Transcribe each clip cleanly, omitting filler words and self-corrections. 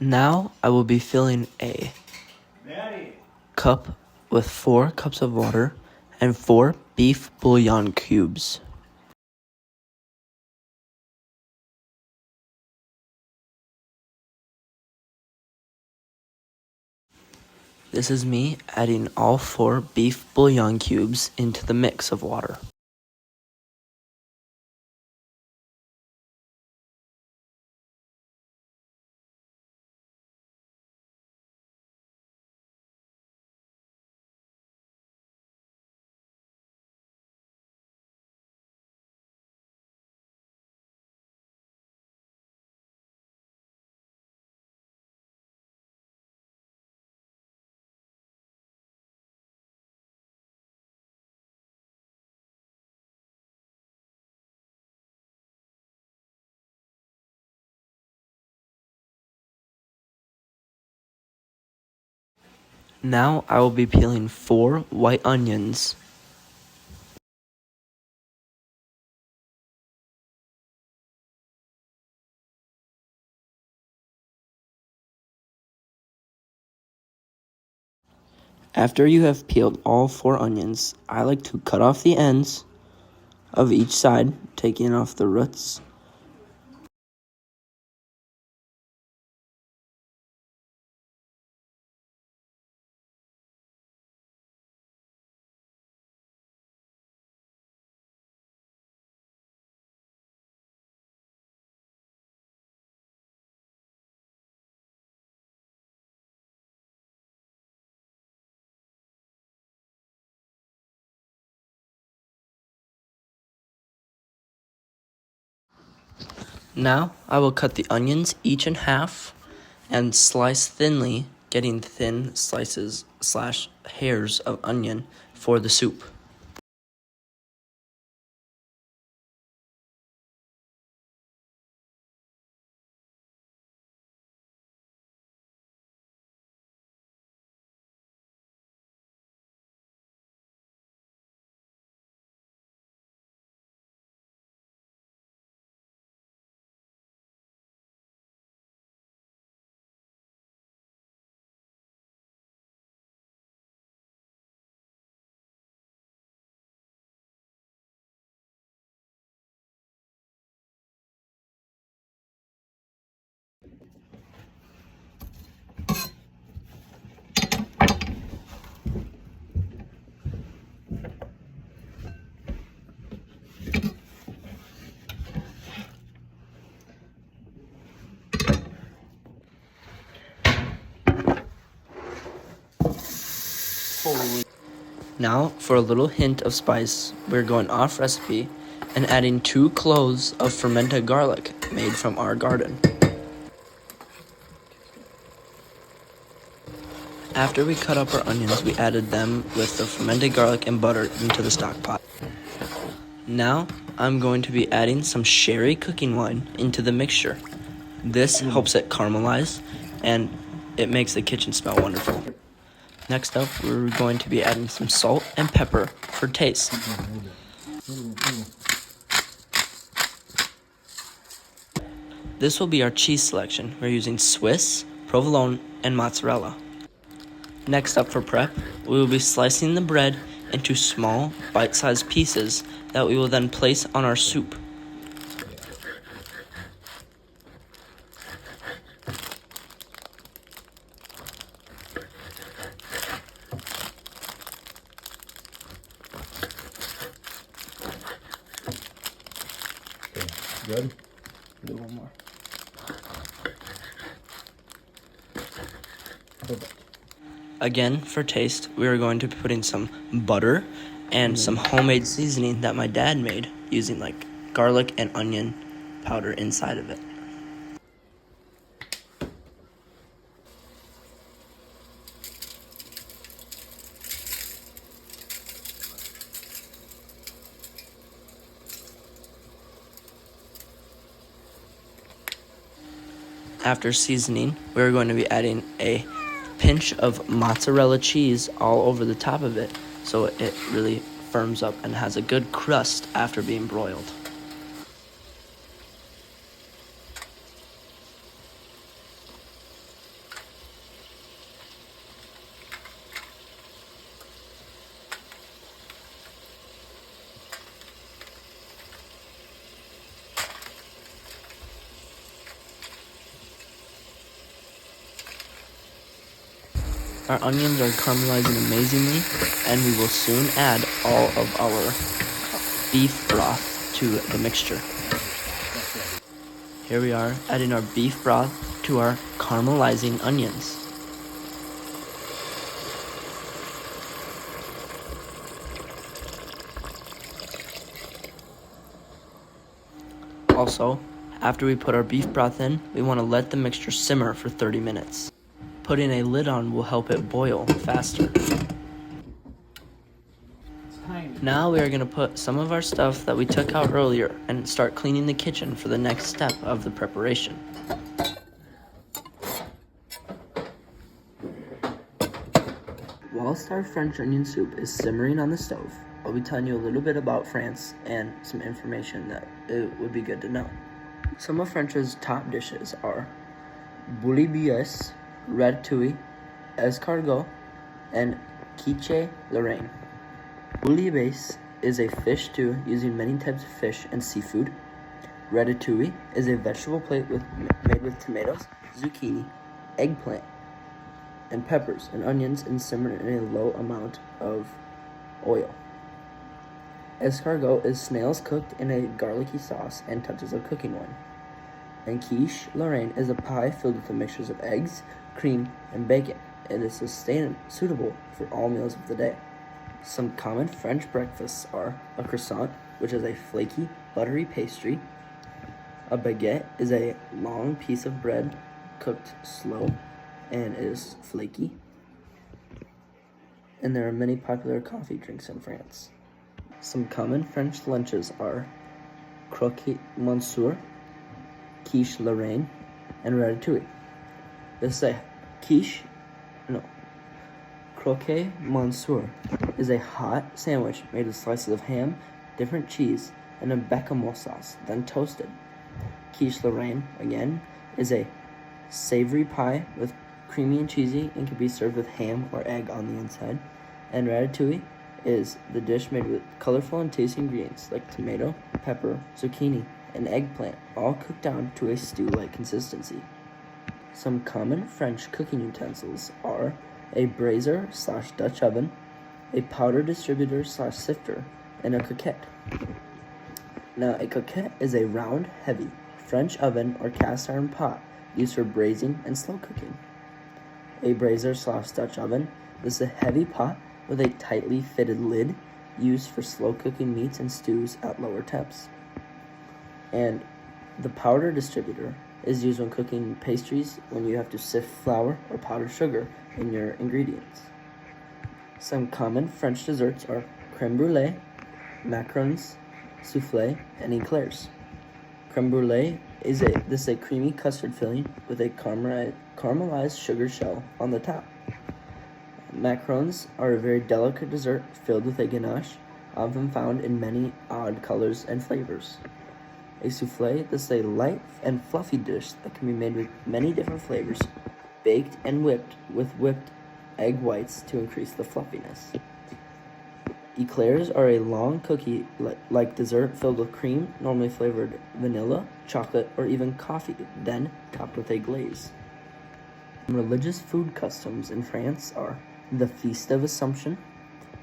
Now I will be filling a cup with 4 cups of water and 4 beef bouillon cubes. This is me adding all 4 beef bouillon cubes into the mix of water. Now I will be peeling 4 white onions. After you have peeled all 4 onions, I like to cut off the ends of each side, taking off the roots. Now I will cut the onions each in half and slice thinly, getting thin slices / hairs of onion for the soup. Now for a little hint of spice, we're going off recipe and adding 2 cloves of fermented garlic made from our garden. After we cut up our onions, we added them with the fermented garlic and butter into the stock pot. Now I'm going to be adding some sherry cooking wine into the mixture. This helps it caramelize and it makes the kitchen smell wonderful. Next up, we're going to be adding some salt and pepper for taste. This will be our cheese selection. We're using Swiss, provolone, and mozzarella. Next up for prep, we will be slicing the bread into small, bite-sized pieces that we will then place on our soup. Good? Do one more. Again, for taste, we are going to be putting some butter and some homemade seasoning that my dad made using like garlic and onion powder inside of it. After seasoning, we're going to be adding a pinch of mozzarella cheese all over the top of it so it really firms up and has a good crust after being broiled. Our onions are caramelizing amazingly, and we will soon add all of our beef broth to the mixture. Here we are adding our beef broth to our caramelizing onions. Also, after we put our beef broth in, we want to let the mixture simmer for 30 minutes. Putting a lid on will help it boil faster. Now we are going to put some of our stuff that we took out earlier and start cleaning the kitchen for the next step of the preparation. Whilst our French onion soup is simmering on the stove, I'll be telling you a little bit about France and some information that it would be good to know. Some of France's top dishes are bouillabaisse, ratatouille, escargot, and quiche Lorraine. Bouillabaisse is a fish stew using many types of fish and seafood. Ratatouille is a vegetable plate made with tomatoes, zucchini, eggplant, and peppers and onions and simmered in a low amount of oil. Escargot is snails cooked in a garlicky sauce and touches of cooking wine. And quiche Lorraine is a pie filled with a mixture of eggs, cream, and bacon. It is suitable for all meals of the day. Some common French breakfasts are a croissant, which is a flaky, buttery pastry. A baguette is a long piece of bread cooked slow and is flaky. And there are many popular coffee drinks in France. Some common French lunches are croquette monsieur, quiche Lorraine, and ratatouille. This is croquette monsieur is a hot sandwich made with slices of ham, different cheese, and a bechamel sauce, then toasted. Quiche Lorraine, again, is a savory pie with creamy and cheesy and can be served with ham or egg on the inside. And ratatouille is the dish made with colorful and tasty ingredients like tomato, pepper, zucchini, and eggplant, all cooked down to a stew-like consistency. Some common French cooking utensils are a brazier/Dutch oven, a powder distributor/sifter, and a coquette. Now, a coquette is a round, heavy French oven or cast iron pot used for braising and slow cooking. A brazier/Dutch oven is a heavy pot with a tightly fitted lid used for slow cooking meats and stews at lower temps. And the powder distributor is used when cooking pastries when you have to sift flour or powdered sugar in your ingredients. Some common French desserts are crème brûlée, macarons, soufflé, and eclairs. Crème brûlée is a creamy custard filling with a caramelized sugar shell on the top. Macarons are a very delicate dessert filled with a ganache, often found in many odd colors and flavors. A soufflé is a light and fluffy dish that can be made with many different flavors, baked and whipped with whipped egg whites to increase the fluffiness. Eclairs are a long cookie-like dessert filled with cream, normally flavored vanilla, chocolate, or even coffee, then topped with a glaze. Religious food customs in France are the Feast of Assumption,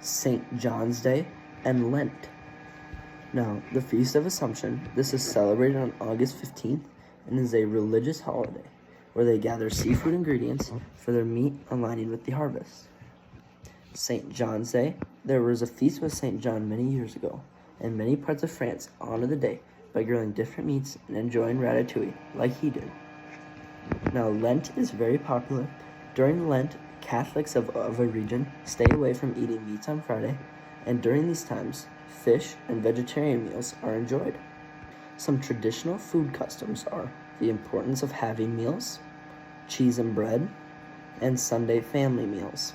St. John's Day, and Lent. Now, the Feast of Assumption, this is celebrated on August 15th and is a religious holiday where they gather seafood ingredients for their meat aligning with the harvest. St. John's Day, there was a feast with St. John many years ago, and many parts of France honor the day by grilling different meats and enjoying ratatouille like he did. Now, Lent is very popular. During Lent, Catholics of a region stay away from eating meats on Friday, and during these times, fish and vegetarian meals are enjoyed. Some traditional food customs are the importance of having meals, cheese and bread, and Sunday family meals.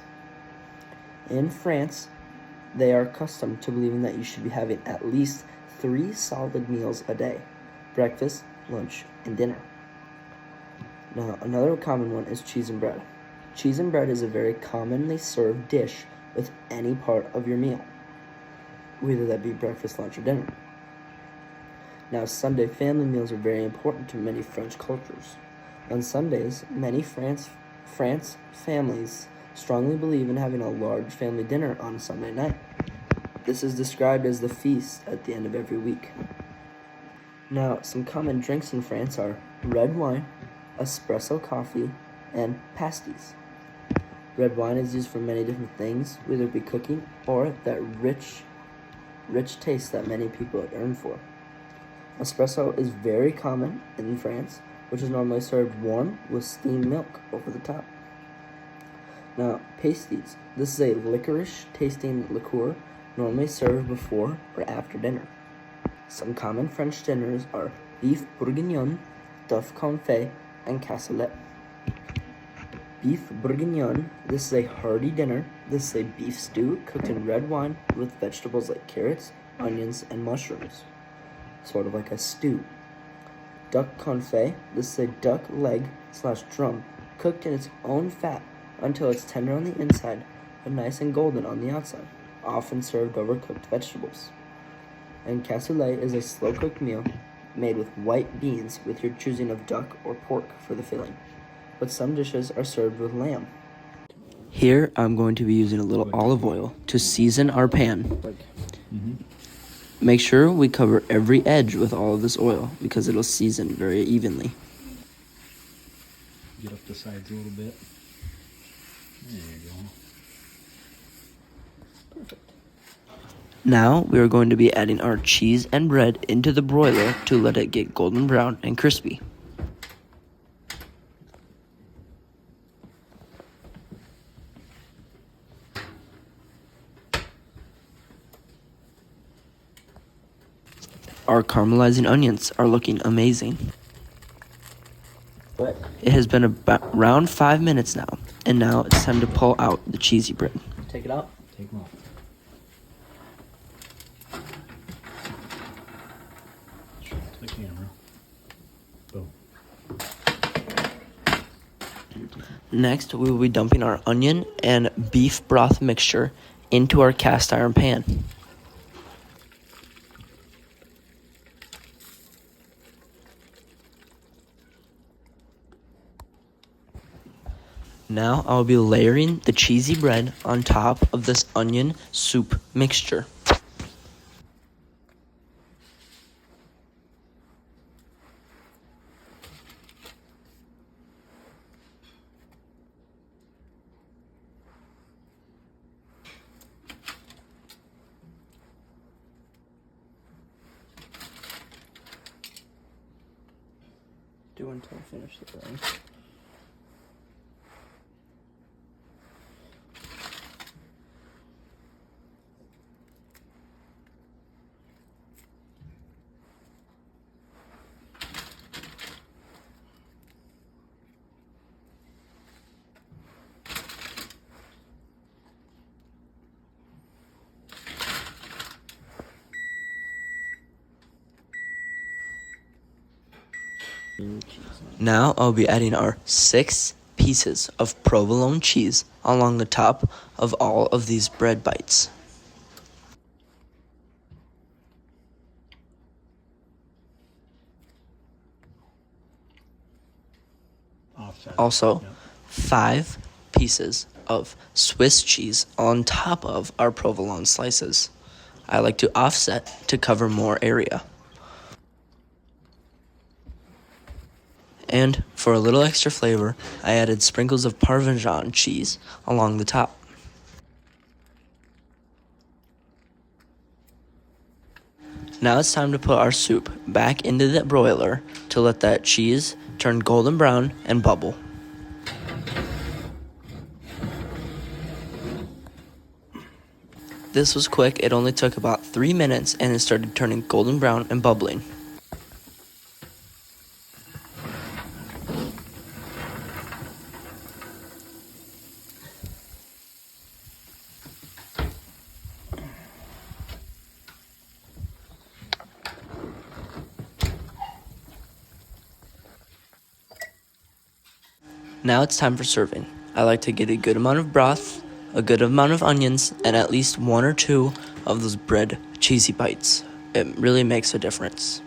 In France, they are accustomed to believing that you should be having at least 3 solid meals a day: breakfast, lunch, and dinner. Now, another common one is cheese and bread. Cheese and bread is a very commonly served dish with any part of your meal, whether that be breakfast, lunch, or dinner. Now, Sunday family meals are very important to many French cultures. On Sundays, many France families strongly believe in having a large family dinner on Sunday night. This is described as the feast at the end of every week. Now, some common drinks in France are red wine, espresso coffee, and pasties. Red wine is used for many different things, whether it be cooking or that rich taste that many people yearn for. Espresso is very common in France, which is normally served warm with steamed milk over the top. Now, pasties. This is a licorice-tasting liqueur normally served before or after dinner. Some common French dinners are beef bourguignon, duff confit, and cassoulet. Beef bourguignon, this is a hearty dinner. This is a beef stew cooked in red wine with vegetables like carrots, onions, and mushrooms. Sort of like a stew. Duck confit, this is a duck leg / drum cooked in its own fat until it's tender on the inside but nice and golden on the outside, often served over cooked vegetables. And cassoulet is a slow-cooked meal made with white beans with your choosing of duck or pork for the filling, but some dishes are served with lamb. Here I'm going to be using a little olive oil to season our pan. Make sure we cover every edge with all of this oil because it'll season very evenly. Get up the sides a little bit. There you go. Perfect. Now we are going to be adding our cheese and bread into the broiler to let it get golden brown and crispy. Our caramelizing onions are looking amazing. It has been around 5 minutes now, and now it's time to pull out the cheesy bread. Take it out. Take them off. Show it to the camera. Boom. Next, we will be dumping our onion and beef broth mixture into our cast iron pan. Now I'll be layering the cheesy bread on top of this onion soup mixture. Do until I finish the bread. Now I'll be adding our 6 pieces of provolone cheese along the top of all of these bread bites. Also, 5 pieces of Swiss cheese on top of our provolone slices. I like to offset to cover more area. And for a little extra flavor, I added sprinkles of Parmesan cheese along the top. Now it's time to put our soup back into the broiler to let that cheese turn golden brown and bubble. This was quick. It only took about 3 minutes and it started turning golden brown and bubbling. Now it's time for serving. I like to get a good amount of broth, a good amount of onions, and at least 1 or 2 of those bread cheesy bites. It really makes a difference.